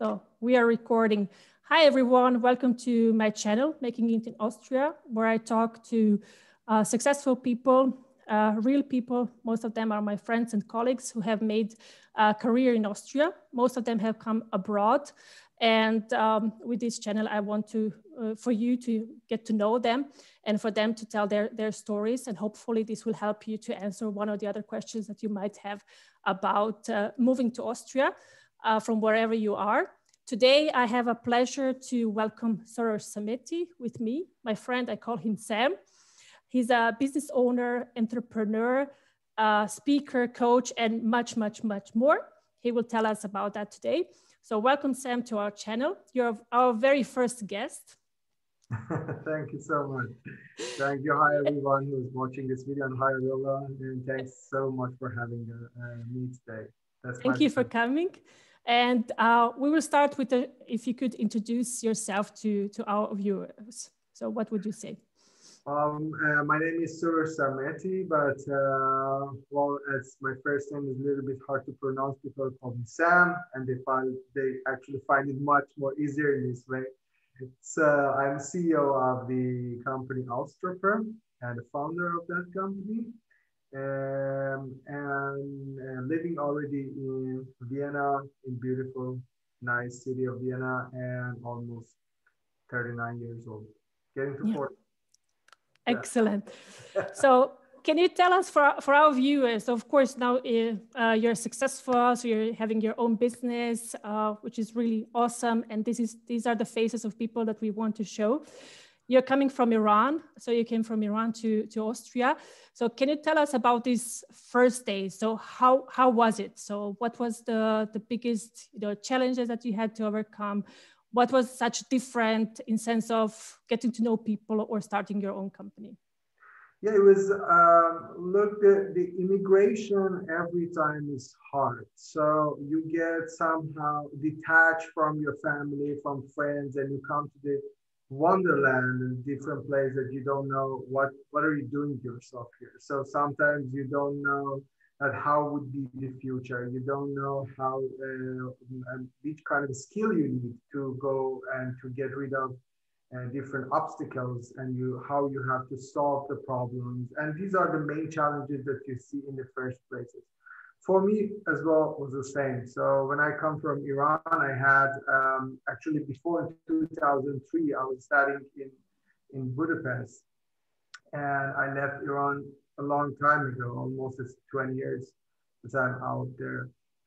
So we are recording. Hi, everyone. Welcome to my channel, Making It in Austria, where I talk to successful people, real people. Most of them are my friends and colleagues who have made a career in Austria. Most of them have come abroad. And with this channel, I want to, for you to get to know them and for them to tell their stories. And hopefully this will help you to answer one or the other questions that you might have about moving to Austria from wherever you are. Today, I have a pleasure to welcome Soroush Sameti with me. My friend, I call him Sam. He's a business owner, entrepreneur, speaker, coach, and much, much, much more. He will tell us about that today. So welcome, Sam, to our channel. You're our very first guest. Thank you so much. Thank you. Hi, everyone who's watching this video, and hi, Lola. And thanks so much for having me today. Thank you for coming. And we will start with, if you could introduce yourself to our viewers. So what would you say? My name is Soroush Sameti, but well, as my first name is a little bit hard to pronounce, people call me Sam, and they actually find it much more easier in this way. So I'm CEO of the company Astroper and the founder of that company. And living already in Vienna, in beautiful, nice city of Vienna, and almost 39 years old, getting to 40. Excellent. So can you tell us for our viewers, of course, now you're successful, so you're having your own business, which is really awesome. And these are the faces of people that we want to show. You're coming from Iran, so you came from Iran to Austria. So can you tell us about these first days? So how was it? So what was the biggest challenges that you had to overcome? What was such different in sense of getting to know people or starting your own company? Yeah, it was, look, the immigration every time is hard. So you get somehow detached from your family, from friends, and you come to the wonderland and different place that you don't know what are you doing to yourself here. So sometimes you don't know that how would be the future. You don't know how which kind of skill you need to go and to get rid of different obstacles, and how you have to solve the problems. And these are the main challenges that you see in the first places. For me as well was the same. So when I come from Iran, I had actually before in 2003, I was studying in Budapest, and I left Iran a long time ago, almost 20 years as I'm out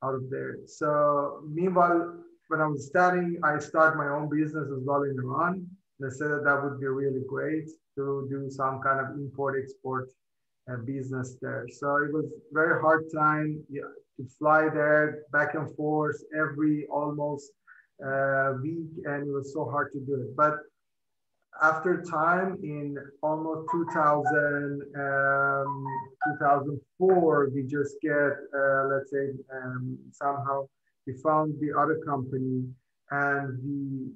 of there. So meanwhile, when I was studying, I started my own business as well in Iran. They said that would be really great to do some kind of import-export business there. So it was very hard time to fly there back and forth every almost week, and it was so hard to do it. But after time, in almost 2004, we just get, let's say, somehow we found the other company, and we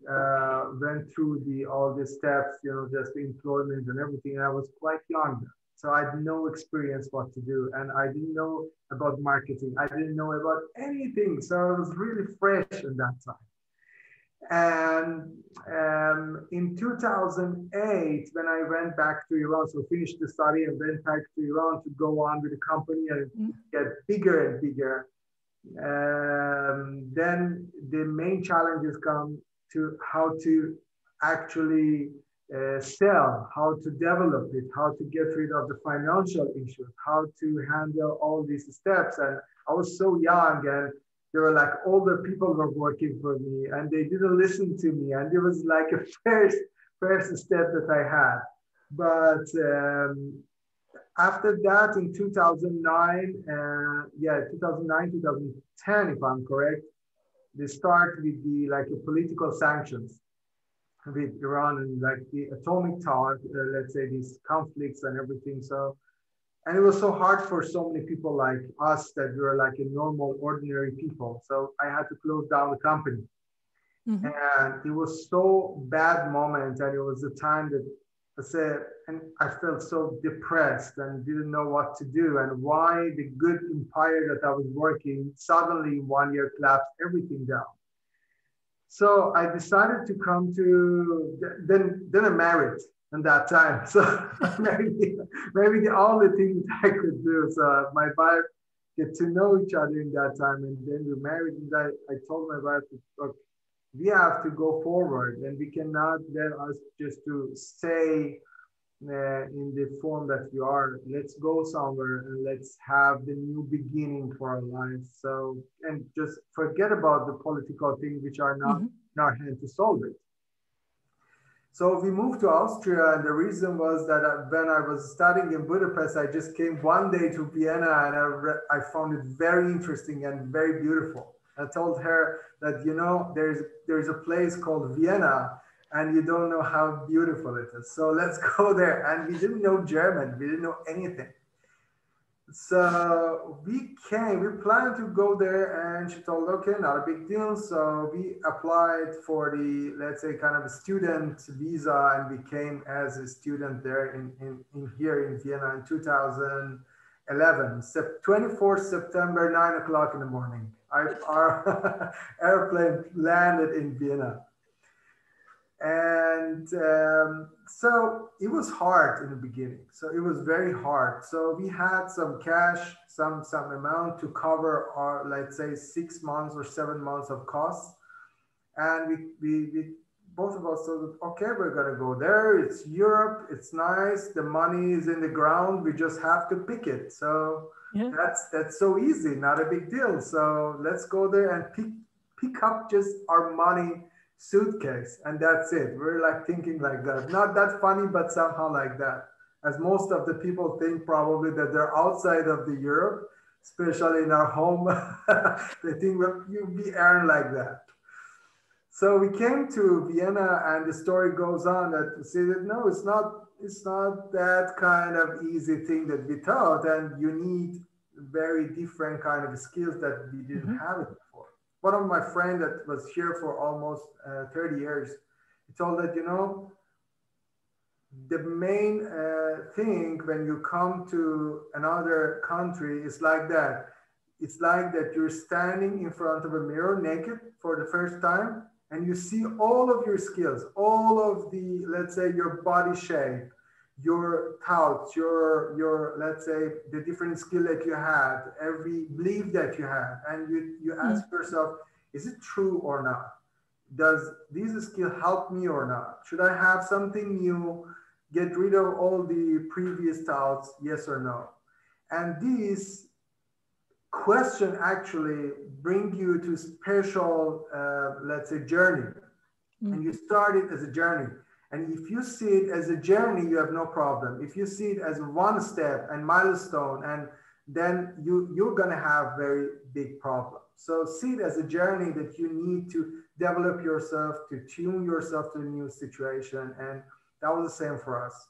went through all the steps, just the employment and everything. And I was quite young, so I had no experience what to do, and I didn't know about marketing. I didn't know about anything, so I was really fresh in that time. And in 2008, when I went back to Iran, so finished the study and went back to Iran to go on with the company and get bigger and bigger. Then the main challenges come to how to actually sell, how to develop it, how to get rid of the financial issues, how to handle all these steps. And I was so young, and there were like older people were working for me, and they didn't listen to me. And it was like a first step that I had. But after that, in 2009, 2010, if I'm correct, they start with the political sanctions with Iran and like the atomic talk, let's say these conflicts and everything. So, and it was so hard for so many people like us that we were like a normal, ordinary people. So I had to close down the company. And it was so bad moment. And it was the time that I said, and I felt so depressed and didn't know what to do, and why the good empire that I was working suddenly in 1 year collapsed everything down. So I decided to come to, then I married in that time. So maybe the only thing that I could do. So my wife get to know each other in that time, and then we married. And I told my wife, look, we have to go forward, and we cannot let us just to stay in the form that we are. Let's go somewhere and let's have the new beginning for our lives. So, and just forget about the political things which are not in our hand to solve it. So we moved to Austria, and the reason was that when I was studying in Budapest, I just came one day to Vienna, and I found it very interesting and very beautiful. I told her that, you know, there's a place called Vienna, and you don't know how beautiful it is. So let's go there. And we didn't know German, we didn't know anything. So we planned to go there, and she told, okay, not a big deal. So we applied for the, let's say, kind of a student visa, and we came as a student there in here in Vienna in 2011, 24th September, 9 o'clock in the morning. Our airplane landed in Vienna. And so it was hard in the beginning. So it was very hard. So we had some cash, some amount to cover our, let's say, 6 months or 7 months of costs. And we both of us said, okay, we're gonna go there. It's Europe. It's nice. The money is in the ground. We just have to pick it. So yeah, that's so easy, not a big deal. So let's go there and pick up just our money suitcase, and that's it. We're like thinking like that. Not that funny, but somehow like that. As most of the people think probably that they're outside of the Europe, especially in our home. They think well, we earn like that. So we came to Vienna, and the story goes on that say that no, it's not that kind of easy thing that we thought, and you need very different kind of skills that we didn't have it before. One of my friends that was here for almost 30 years, he told that, you know, the main thing when you come to another country is like that. It's like that you're standing in front of a mirror naked for the first time, and you see all of your skills, all of the, let's say, your body shape, your thoughts, your let's say the different skill that you had, every belief that you had, and you ask yourself, is it true or not? Does this skill help me or not? Should I have something new? Get rid of all the previous thoughts, yes or no? And these question actually bring you to special, let's say, journey. And you start it as a journey. And if you see it as a journey, you have no problem. If you see it as one step and milestone, and then you're gonna have very big problems. So see it as a journey that you need to develop yourself, to tune yourself to a new situation. And that was the same for us.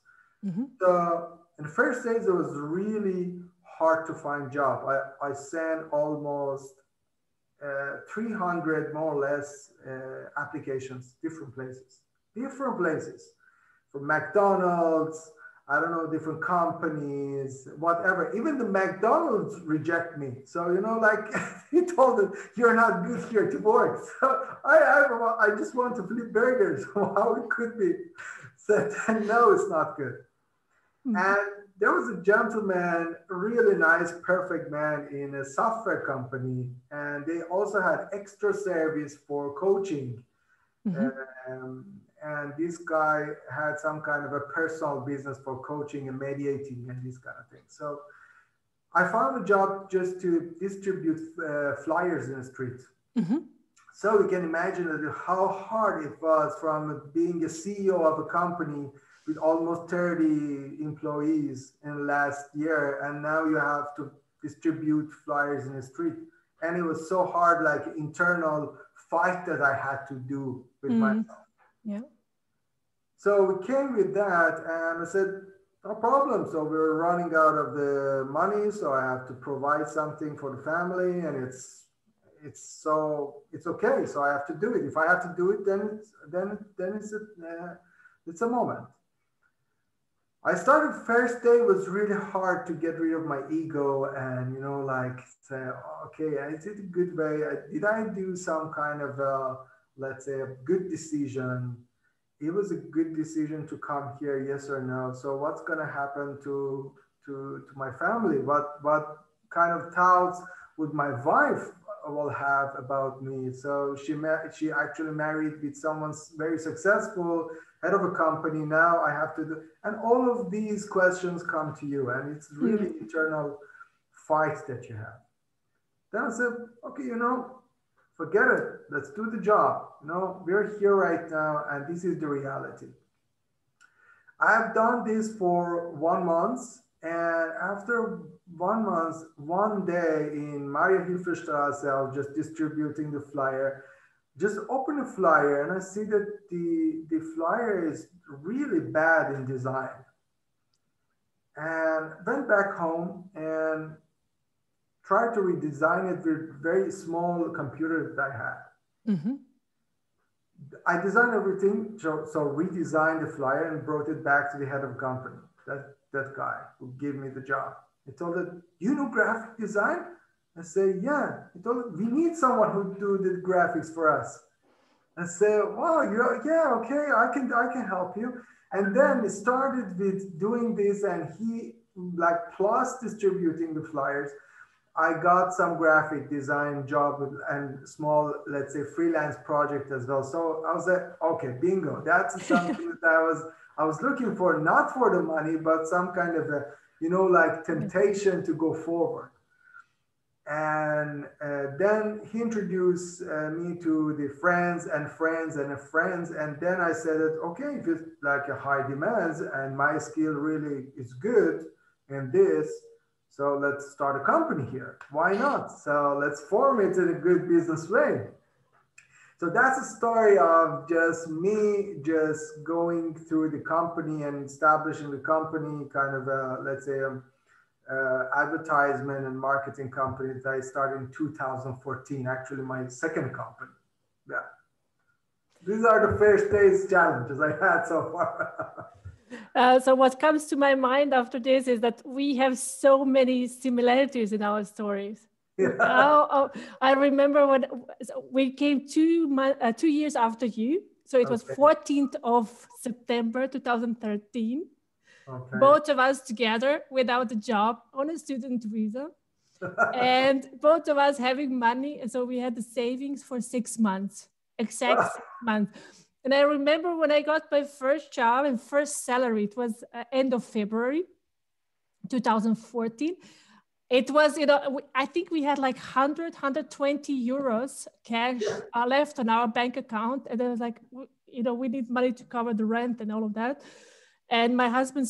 So in the first days, it was really hard to find job. I sent almost 300 more or less applications, different places, from McDonald's, I don't know, different companies, whatever. Even the McDonald's reject me. So, you know, like he told them, you're not good here to work. So I just want to flip burgers. How it could be. So no, it's not good. And there was a gentleman, a really nice, perfect man in a software company. And they also had extra service for coaching. And this guy had some kind of a personal business for coaching and mediating and this kind of thing. So I found a job just to distribute flyers in the street. So you can imagine how hard it was from being a CEO of a company with almost 30 employees in the last year. And now you have to distribute flyers in the street. And it was so hard, like internal fight that I had to do with myself. Yeah. So we came with that, and I said, no problem. So we were running out of the money, so I have to provide something for the family, and it's okay. So I have to do it. If I have to do it, then it's a moment. I started first day was really hard to get rid of my ego and, you know, like say, okay, I did a good way. Did I do some kind of let's say, a good decision. It was a good decision to come here, yes or no? So what's going to happen to my family? What kind of thoughts would my wife will have about me? So she actually married with someone very successful, head of a company. Now I have to do, and all of these questions come to you, and it's really internal fight that you have. Then I said, okay, forget it. Let's do the job. We're here right now, and this is the reality. I've done this for 1 month, and after 1 month, one day in Mariahilfer Str, I was just distributing the flyer. Just open a flyer, and I see that the flyer is really bad in design. And went back home and tried to redesign it with very small computer that I had. Mm-hmm. I designed everything, so redesigned the flyer and brought it back to the head of company, that guy who gave me the job. I told him, you know graphic design? I say, yeah. He told him, we need someone who do the graphics for us. I say, wow, yeah, okay, I can help you. And then it started with doing this, and he, plus distributing the flyers, I got some graphic design job and small, let's say, freelance project as well. So I was like, okay, bingo. That's something that I was looking for, not for the money, but some kind of a, temptation to go forward. And then he introduced me to the friends. And then I said that, okay, if it's like a high demands and my skill really is good in this, so let's start a company here. Why not? So let's form it in a good business way. So that's a story of just me just going through the company and establishing the company, kind of let's say advertisement and marketing company that I started in 2014, actually my second company. Yeah. These are the first days challenges I had so far. So what comes to my mind after this is that we have so many similarities in our stories. Yeah. I remember when we came 2 years after you. So it was 14th of September, 2013. Okay. Both of us together without a job on a student visa. And both of us having money. And so we had the savings for 6 months, exact 6 months. And I remember when I got my first job and first salary, it was end of February, 2014. It was, I think we had like 120 euros cash left on our bank account. And I was like, we need money to cover the rent and all of that. And my husband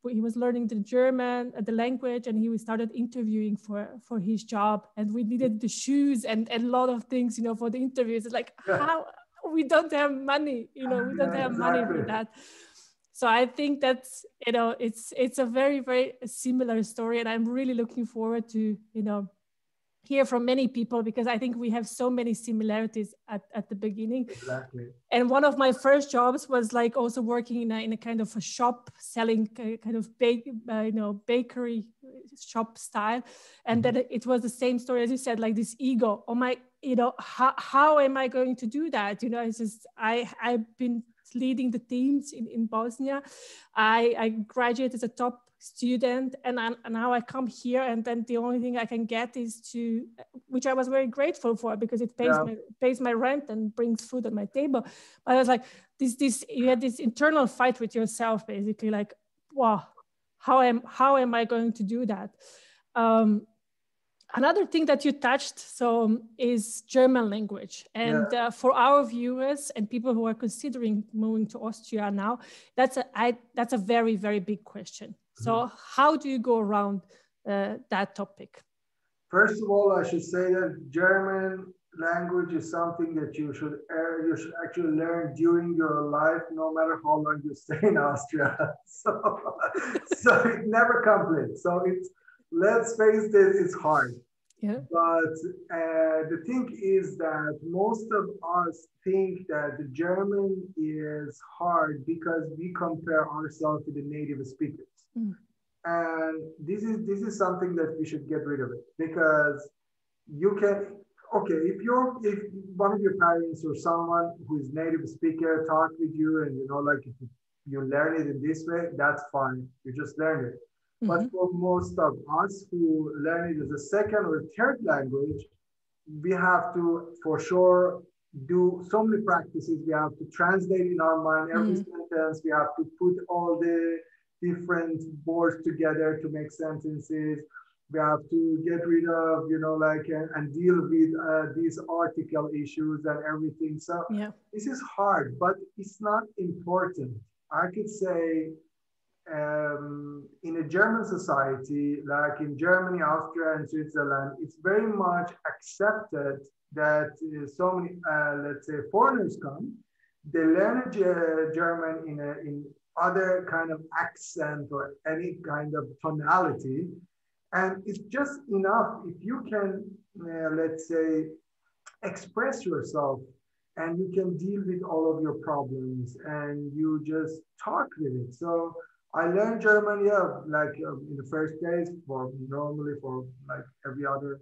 he was learning the German, the language, and he started interviewing for his job. And we needed the shoes and a lot of things, for the interviews. It's like, how we don't have money, we don't have money for that. So I think that's, it's a very, very similar story. And I'm really looking forward to, hear from many people, because I think we have so many similarities at the beginning. Exactly. And one of my first jobs was like also working in a kind of a shop selling kind of bakery shop style. And then it was the same story as you said, like this ego. Oh my, how am I going to do that? It's just, I've been leading the teams in Bosnia. I graduated as a top student, and now I come here, and then the only thing I can get is which I was very grateful for, because it pays my rent and brings food on my table. But I was like, you had this internal fight with yourself, basically, like, wow, how am I going to do that? Another thing that you touched is German language. And for our viewers and people who are considering moving to Austria now, that's a very, very big question. So how do you go around that topic? First of all, I should say that German language is something that you should actually learn during your life, no matter how long you stay in Austria. So it never completes. So let's face it, it's hard. Yeah. But the thing is that most of us think that the German is hard because we compare ourselves to the native speakers. And this is something that we should get rid of it, because okay, if one of your parents or someone who is native speaker talk with you and like if you learn it in this way, that's fine. You just learn it. But for most of us who learn it as a second or third language, we have to for sure do so many practices. We have to translate in our mind every sentence. We have to put all the different words together to make sentences. We have to get rid of, like, and deal with these article issues and everything. So this is hard, but it's not important. I could say in a German society, like in Germany, Austria, and Switzerland, it's very much accepted that so many, let's say, foreigners come. They learn German in other kind of accent or any kind of tonality. And it's just enough if you can, let's say, express yourself and you can deal with all of your problems and you just talk with it. So I learned German, like in the first days normally for like every other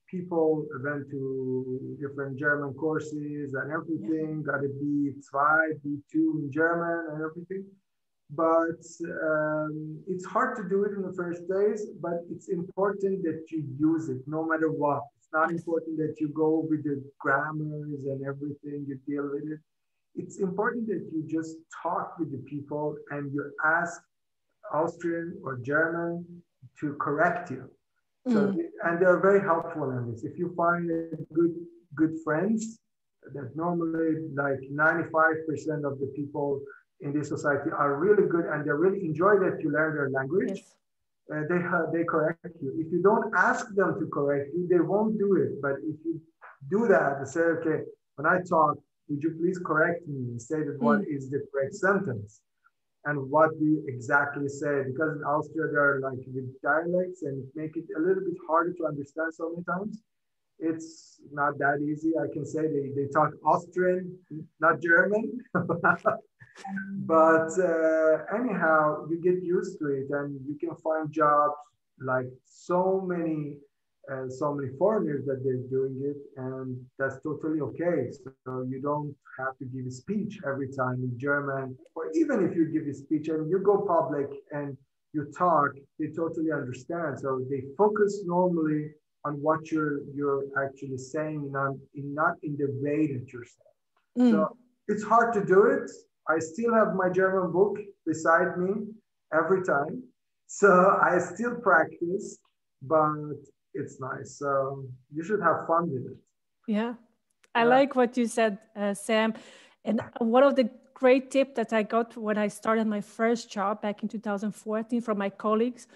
people, went to different German courses and everything, got a B2, B2 in German and everything. But it's hard to do it in the first days, but it's important that you use it no matter what. It's not important that you go with the grammars and everything, you deal with it. It's important that you just talk with the people and you ask Austrian or German to correct you. So, and they're very helpful in this. If you find good friends, that normally like 95% of the people in this society are really good and they really enjoy that you learn their language. They correct you. If you don't ask them to correct you, they won't do it. But if you do that, they say, okay, when I talk, would you please correct me and say that what is the correct sentence and what do you exactly say? Because in Austria, they're like with dialects and make it a little bit harder to understand so many times. It's not that easy. I can say they talk Austrian, not German. But anyhow, you get used to it and you can find jobs like so many foreigners that they're doing it, and that's totally okay. So you don't have to give a speech every time in German, or even if you give a speech and you go public and you talk, they totally understand. So they focus normally on what you're actually saying, not in the way that you're saying. So it's hard to do it. I still have my German book beside me every time. So I still practice, but it's nice. So you should have fun with it. Yeah, I like what you said, Sam. And one of the great tips that I got when I started my first job back in 2014 from my colleagues,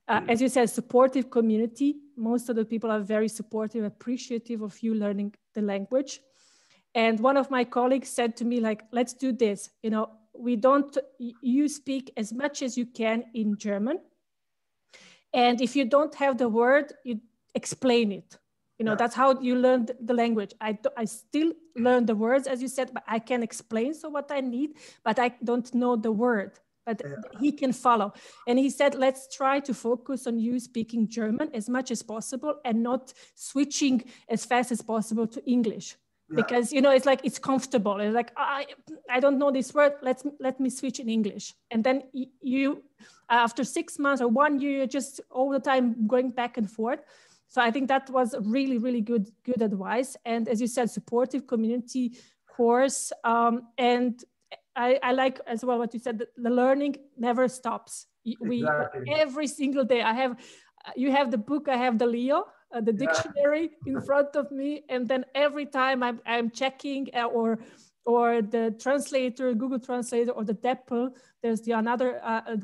as you said, supportive community. Most of the people are very supportive, appreciative of you learning the language. And one of my colleagues said to me, like, let's do this. You speak as much as you can in German. And if you don't have the word, you explain it. That's how you learn the language. I still learn the words, as you said, but I can explain what I need, but I don't know the word. But he can follow. And he said, let's try to focus on you speaking German as much as possible and not switching as fast as possible to English. Because it's like it's comfortable. It's like I don't know this word. Let me switch in English, and then you after 6 months or 1 year, you're just all the time going back and forth. So I think that was really, really good advice. And as you said, supportive community course. And I like as well what you said. The learning never stops. Every single day. You have the book. I have the Leo. The dictionary in front of me, and then every time I'm checking or the translator, Google Translator, or the DePel, there's another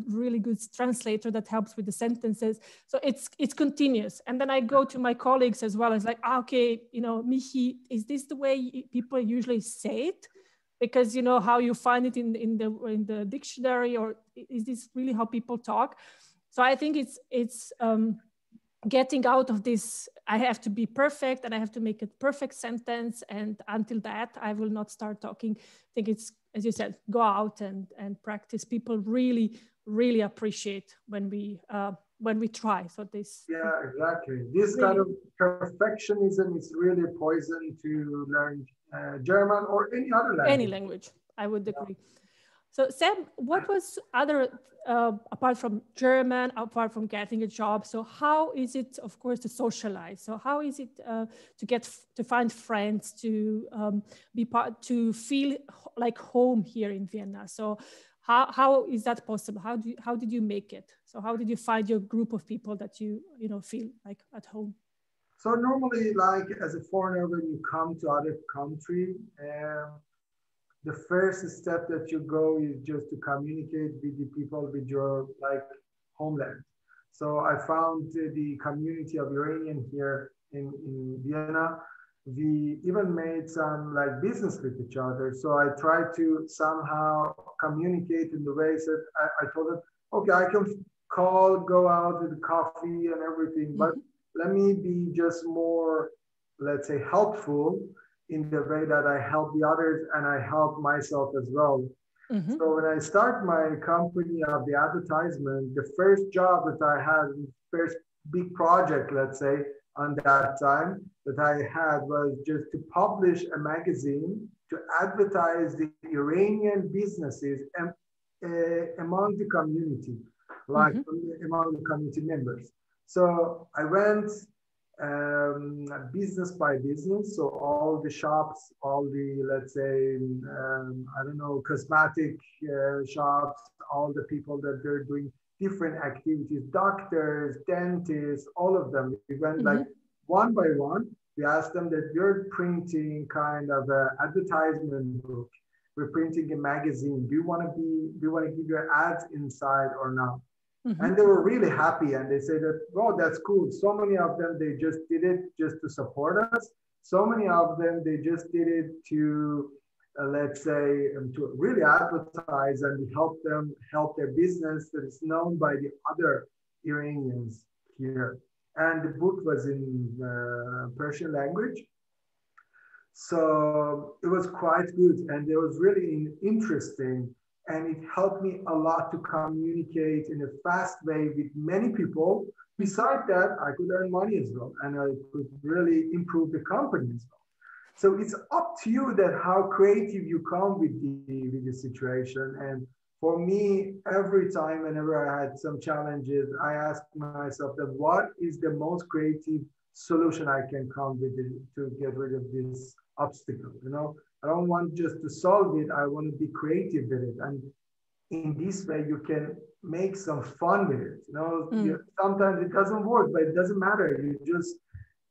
really good translator that helps with the sentences. So it's continuous. And then I go to my colleagues as well. It's like, okay, Michi, is this the way people usually say it? Because how you find it in the dictionary, or is this really how people talk? So I think it's getting out of this, I have to be perfect and I have to make a perfect sentence. And until that, I will not start talking. I think it's, as you said, go out and practice. People really, really appreciate when we when we try. So this. Yeah, exactly. This Really, kind of perfectionism is really poison to learn German or any other any language. language, I would agree. So Sam, what was other, apart from German, apart from getting a job, so how is it, of course, to socialize? So how is it to find friends, to be part, to feel like home here in Vienna? So how is that possible? How did you make it? So how did you find your group of people that you feel like at home? So normally, like as a foreigner, when you come to other country, the first step that you go is just to communicate with the people with your like homeland. So I found the community of Iranian here in Vienna. We even made some like business with each other. So I tried to somehow communicate in the ways that I told them, okay, I can call, go out with coffee and everything, but let me be just more, let's say, helpful in the way that I help the others and I help myself as well. So when I start my company of the advertisement, the first job that I had, first big project, let's say, on that time that I had was just to publish a magazine to advertise the Iranian businesses and, among the community, like among the community members. So I went business by business. So all the shops, all the, let's say, I don't know, cosmetic shops, all the people that they're doing different activities, doctors, dentists, all of them. We went like one by one. We asked them that you're printing kind of an advertisement book. We're printing a magazine. Do you want to give your ads inside or not? And they were really happy and they said that, oh, that's cool. So many of them, they just did it just to support us. So many of them, they just did it to, let's say, to really advertise and help them, help their business that is known by the other Iranians here. And the book was in Persian language. So it was quite good and it was really interesting. And it helped me a lot to communicate in a fast way with many people. Besides that, I could earn money as well, and I could really improve the company as well. So it's up to you that how creative you come with the situation. And for me, every time, whenever I had some challenges, I asked myself that what is the most creative solution I can come with to get rid of this obstacle, you know? I don't want just to solve it. I want to be creative with it. And in this way, you can make some fun with it. You know, sometimes it doesn't work, but it doesn't matter.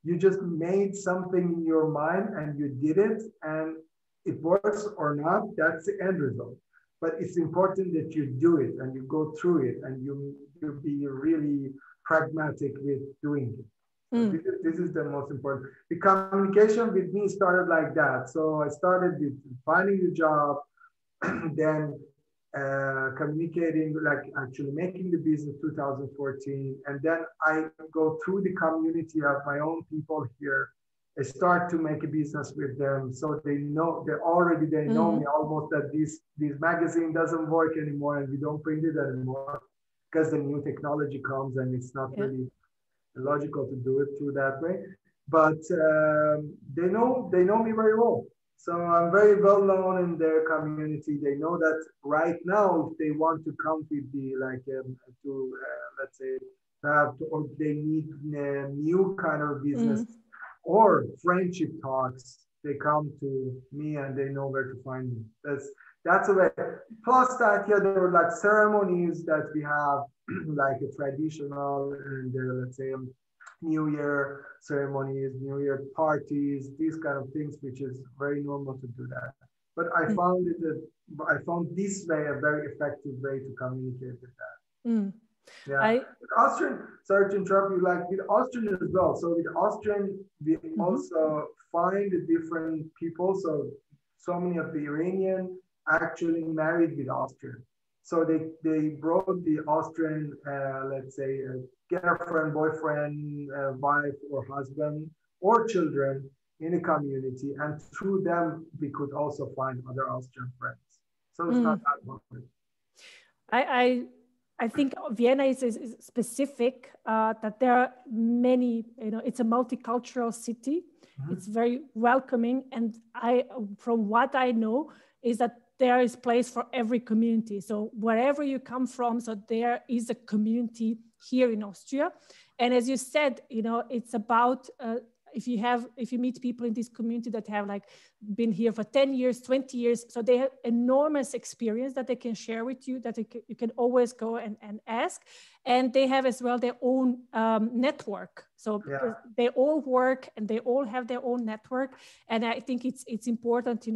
You just made something in your mind and you did it and it works or not. That's the end result. But it's important that you do it and you go through it and you be really pragmatic with doing it. This is the most important. The communication with me started like that. So I started with finding the job, then communicating, like actually making the business 2014. And then I go through the community of my own people here. I start to make a business with them. So they know, they know me almost that this magazine doesn't work anymore and we don't print it anymore because the new technology comes and it's not really logical to do it through that way, but they know me very well. So I'm very well known in their community. They know that right now, if they want to come with the let's say or they need a new kind of business or friendship talks, they come to me and they know where to find me. That's a way. Plus that, yeah, there were like ceremonies that we have, like a traditional and let's say New Year ceremonies, New Year parties, these kind of things, which is very normal to do that. But I found this way a very effective way to communicate with that. Yeah, with Austrian, sorry to interrupt you, like with Austrian as well. So with Austrian, we also find different people. So many of the Iranian actually married with Austrian. So they brought the Austrian, let's say, girlfriend, boyfriend, wife or husband or children in the community. And through them, we could also find other Austrian friends. So it's not that hard. I think Vienna is specific, that there are many, it's a multicultural city. Mm-hmm. It's very welcoming. And from what I know, is that there is place for every community. So wherever you come from, so there is a community here in Austria. And as you said, it's about, if you meet people in this community that have like been here for 10 years, 20 years, so they have enormous experience that they can share with you, that you can always go and ask. And they have as well their own network. So they all work and they all have their own network. And I think it's important,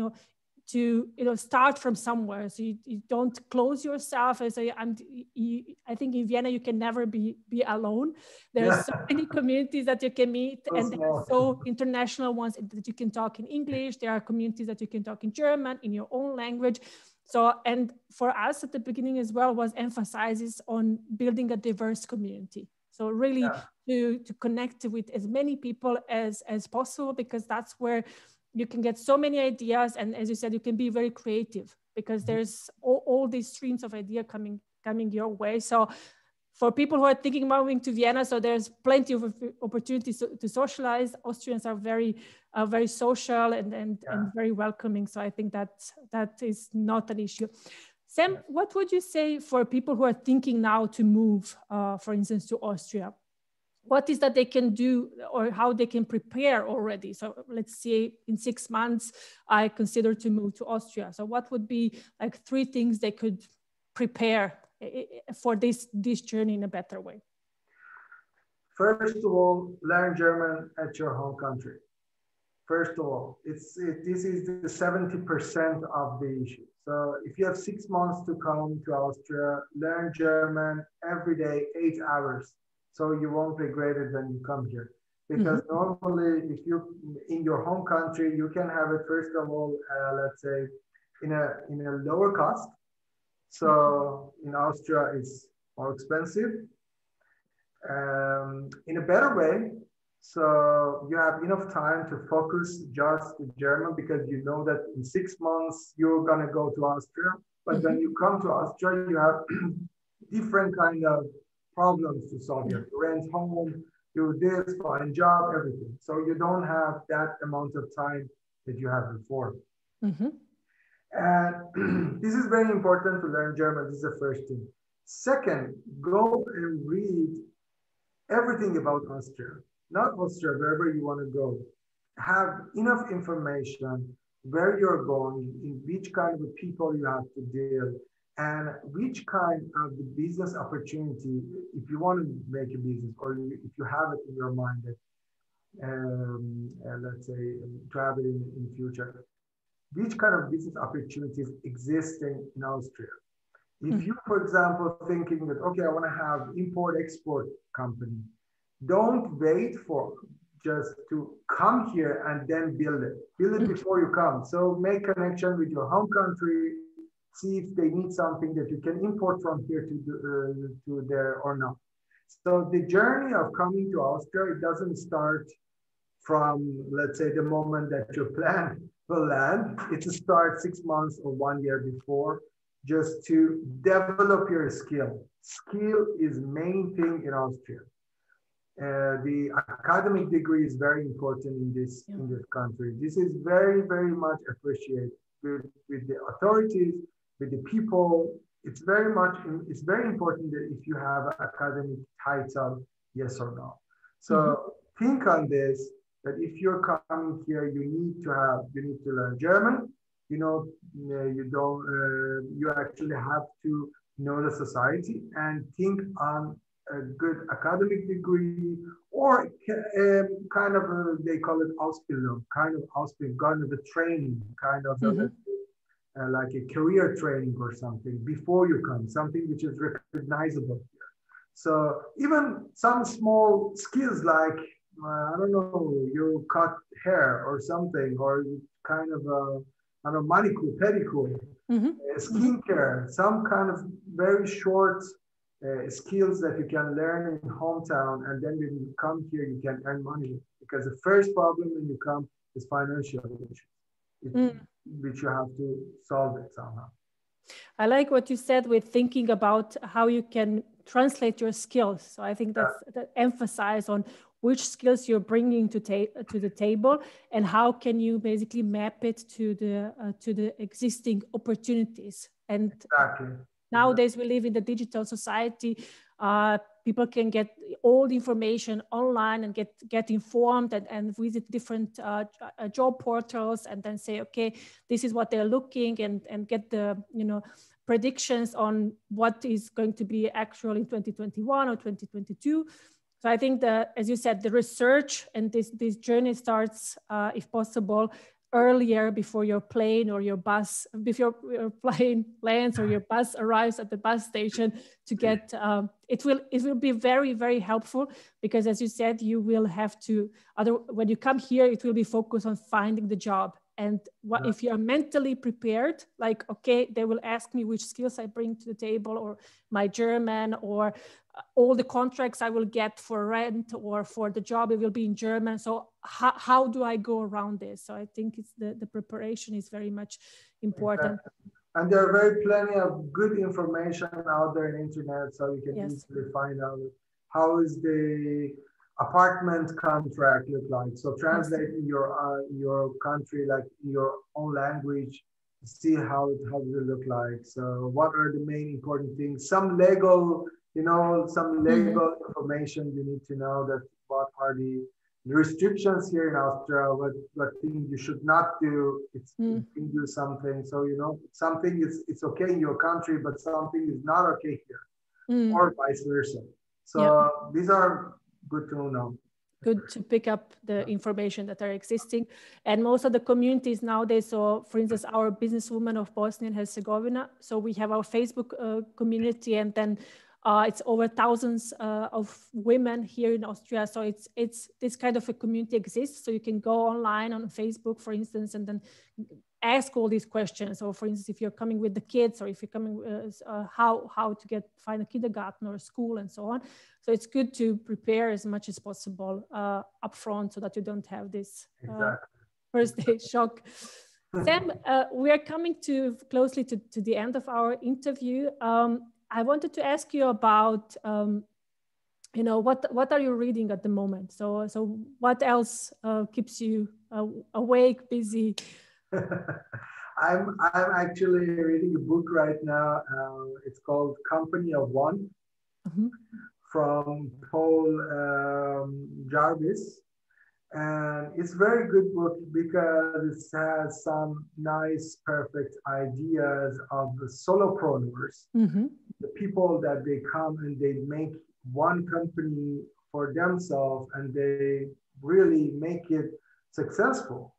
to start from somewhere, so you don't close yourself and say, I think in Vienna you can never be alone. There's so many communities that you can meet, and so international ones that you can talk in English. There are communities that you can talk in German, in your own language. So, and for us at the beginning as well was emphasizes on building a diverse community. So really to connect with as many people as possible, because that's where you can get so many ideas. And as you said, you can be very creative, because there's all these streams of idea coming your way. So for people who are thinking about moving to Vienna, so there's plenty of opportunities to socialize. Austrians are very social and very welcoming. So I think that is not an issue. Sam, what would you say for people who are thinking now to move, for instance, to Austria? What is that they can do, or how they can prepare already? So let's say in 6 months, I consider to move to Austria. So what would be like 3 things they could prepare for this journey in a better way? First of all, learn German at your home country. First of all, this is the 70% of the issue. So if you have 6 months to come to Austria, learn German every day, 8 hours. So you won't regret it when you come here. Because normally, if you in your home country, you can have it, first of all, let's say, in a lower cost. So in Austria, it's more expensive. In a better way, so you have enough time to focus just the German, because you know that in 6 months, you're going to go to Austria. But when you come to Austria, you have different kind of problems to solve. You have to rent home, do this, find job, everything. So you don't have that amount of time that you had before. And this is very important to learn German. This is the first thing. Second, go and read everything about Austria. Not Austria, wherever you want to go. Have enough information where you're going, in which kind of people you have to deal, and which kind of the business opportunity, if you want to make a business, or if you have it in your mind that, let's say, travel in the future, which kind of business opportunities existing in Austria. If you, for example, thinking that, okay, I want to have import-export company, don't wait for just to come here and then build it. Build it before you come. So make connection with your home country, see if they need something that you can import from here to there or not. So the journey of coming to Austria, it doesn't start from, let's say, the moment that your plan will land. It starts 6 months or 1 year before, just to develop your skill. Skill is main thing in Austria. The academic degree is very important in this country. This is very, very much appreciated with the authorities, with the people. It's very important that if you have an academic title, yes or no. So think on this, that if you're coming here, you need to learn German. You actually have to know the society and think on a good academic degree, or kind of they call it Ausbildung, kind of the training, kind of like a career training or something before you come, something which is recognizable here. So even some small skills like, I don't know, you cut hair or something, or kind of manicure, pedicure, skincare, some kind of very short skills that you can learn in hometown, and then when you come here, you can earn money. Because the first problem when you come is financial issues, which you have to solve it somehow. I like what you said with thinking about how you can translate your skills. So I think that's that emphasize on which skills you're bringing to the table, and how can you basically map it to the existing opportunities. And Exactly. nowadays we live in the digital society. People can get all the information online and get informed and visit different job portals, and then say, okay, this is what they're looking, and get the predictions on what is going to be actual in 2021 or 2022. So I think that, as you said, the research and this journey starts, if possible, earlier, before your plane or your bus, before your plane lands or your bus arrives at the bus station, to get, it will be very, very helpful, because as you said, you will have to, when you come here, it will be focused on finding the job. And if you're mentally prepared, like, okay, they will ask me which skills I bring to the table, or my German, or all the contracts I will get for rent or for the job, it will be in German. So how do I go around this? So I think it's the preparation is very much important. Exactly. And there are very plenty of good information out there in internet, so you can easily find out how is the apartment contract look like. So translating your country, like your own language, see how does it look like. So what are the main important things? Some legal, some legal information you need to know, that what are the restrictions here in Austria, what things you should not do, you can do something. So, something it's okay in your country, but something is not okay here, or vice versa. So these are good to know. Good to pick up the information that are existing. And most of the communities nowadays, so for instance, our businesswoman of Bosnia and Herzegovina, so we have our Facebook community, and then it's over thousands of women here in Austria. So it's this kind of a community exists. So you can go online on Facebook, for instance, and then ask all these questions. So for instance, if you're coming with the kids, or if you're coming, how to find a kindergarten or a school and so on. So it's good to prepare as much as possible upfront, so that you don't have this first day shock. Sam, we are coming closely to the end of our interview. I wanted to ask you about, what are you reading at the moment? So what else keeps you awake, busy? I'm actually reading a book right now. It's called Company of One, from Paul Jarvis. And it's a very good book, because it has some nice, perfect ideas of the solopreneurs, the people that they come and they make one company for themselves, and they really make it successful.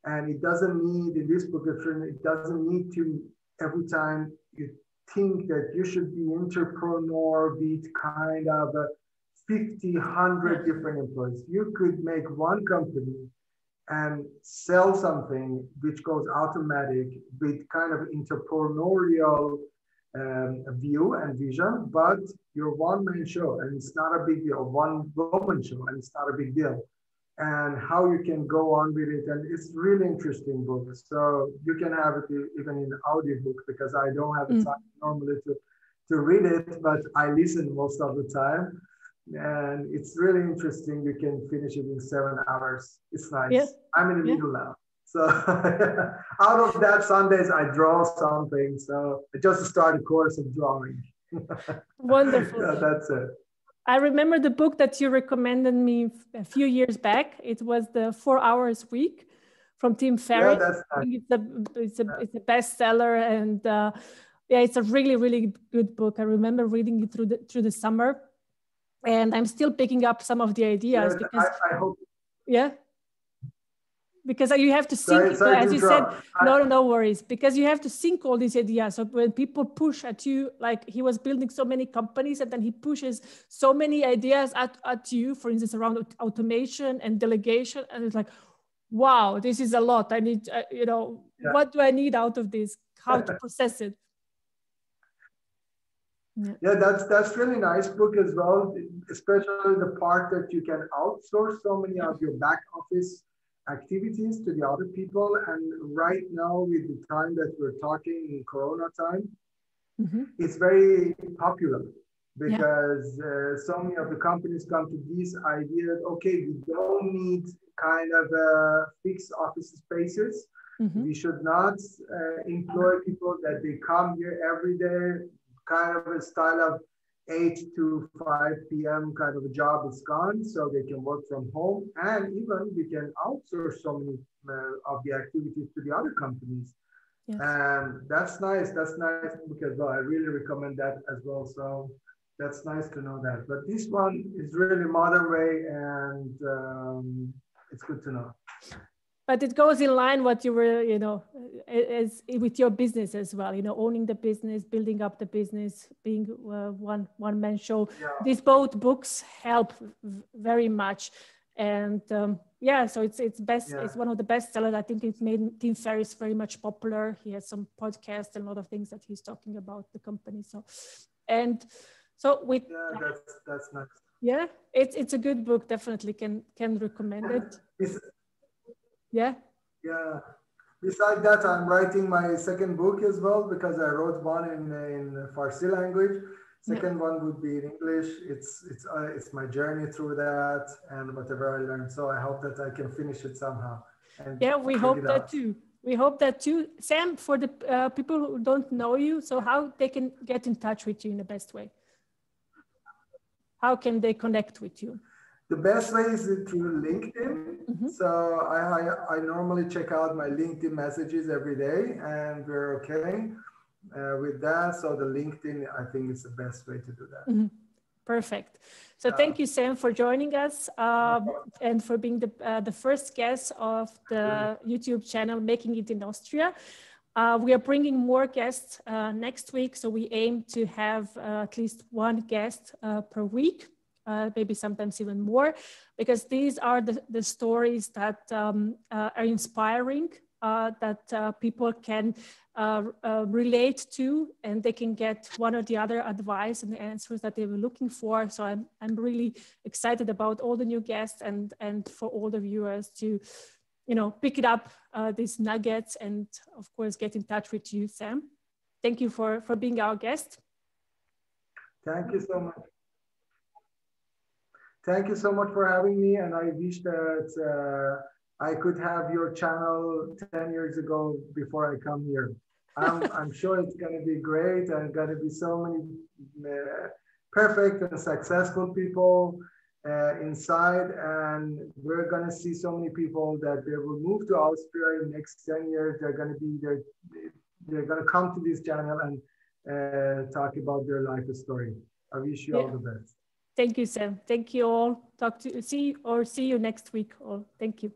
And it doesn't need, in this book, it doesn't need to, every time you think that you should be entrepreneur with kind of a 50, 100 different employees. You could make one company and sell something which goes automatic, with kind of entrepreneurial view and vision, but you're one-man show, and it's not a big deal, one-woman show, and it's not a big deal. And how you can go on with it. And it's really interesting book. So you can have it even in audiobook, because I don't have the time normally to read it, but I listen most of the time. And it's really interesting. You can finish it in 7 hours. It's nice. Yeah. I'm in the middle now. So out of that, Sundays I draw something. So I just started a course of drawing. Wonderful. Yeah, that's it. I remember the book that you recommended me a few years back. It was the 4 Hours Week from Tim Ferriss. Yeah, that's nice. It's a bestseller, and it's a really, really good book. I remember reading it through the summer, and I'm still picking up some of the ideas. Yeah, because I hope. Yeah. Because you have to sync, as you said, no worries, because you have to sync all these ideas. So when people push at you, like he was building so many companies, and then he pushes so many ideas at you, for instance, around automation and delegation. And it's like, wow, this is a lot. I need, what do I need out of this? How to process it? Yeah, that's really nice book as well, especially the part that you can outsource so many of your back office activities to the other people. And right now, with the time that we're talking in Corona time, it's very popular because so many of the companies come to this idea that, okay, we don't need kind of fixed office spaces. We should not employ people that they come here every day, kind of a style of 8 to 5 p.m. kind of a job is gone, so they can work from home. And even we can outsource so many of the activities to the other companies. Yes. And that's nice. That's nice because, well, I really recommend that as well. So that's nice to know that. But this one is really modern way, and it's good to know. But it goes in line what you were, you know, as with your business as well. You know, owning the business, building up the business, being one man show. Yeah. These both books help very much. And yeah, so it's best. Yeah. It's one of the best sellers. I think it's made Tim Ferriss very much popular. He has some podcasts and a lot of things that he's talking about the company. So, and so with that's nice. Yeah, it's a good book. Definitely can recommend it. Yeah. Yeah. Besides that, I'm writing my second book as well because I wrote one in Farsi language. Second one would be in English. It's my journey through that and whatever I learned. So I hope that I can finish it somehow. And yeah, we hope that too. We hope that too. Sam, for the people who don't know you, so how they can get in touch with you in the best way? How can they connect with you? The best way is through LinkedIn. So I normally check out my LinkedIn messages every day, and we're okay with that. So the LinkedIn, I think, is the best way to do that. Perfect. So thank you, Sam, for joining us and for being the first guest of the YouTube channel, Making It in Austria. We are bringing more guests next week. So we aim to have at least one guest per week. Maybe sometimes even more, because these are the stories that are inspiring, that people can relate to, and they can get one or the other advice and the answers that they were looking for. So I'm really excited about all the new guests and for all the viewers to, you know, pick it up, these nuggets, and of course get in touch with you, Sam. Thank you for being our guest. Thank you so much. Thank you so much for having me, and I wish that I could have your channel 10 years ago before I come here. I'm sure it's going to be great, and going to be so many perfect and successful people inside, and we're going to see so many people that they will move to Austria in the next 10 years. They're going to be there. They're going to come to this channel and talk about their life story. I wish you all the best. Thank you, Sam. Thank you all. See you next week. All. Thank you.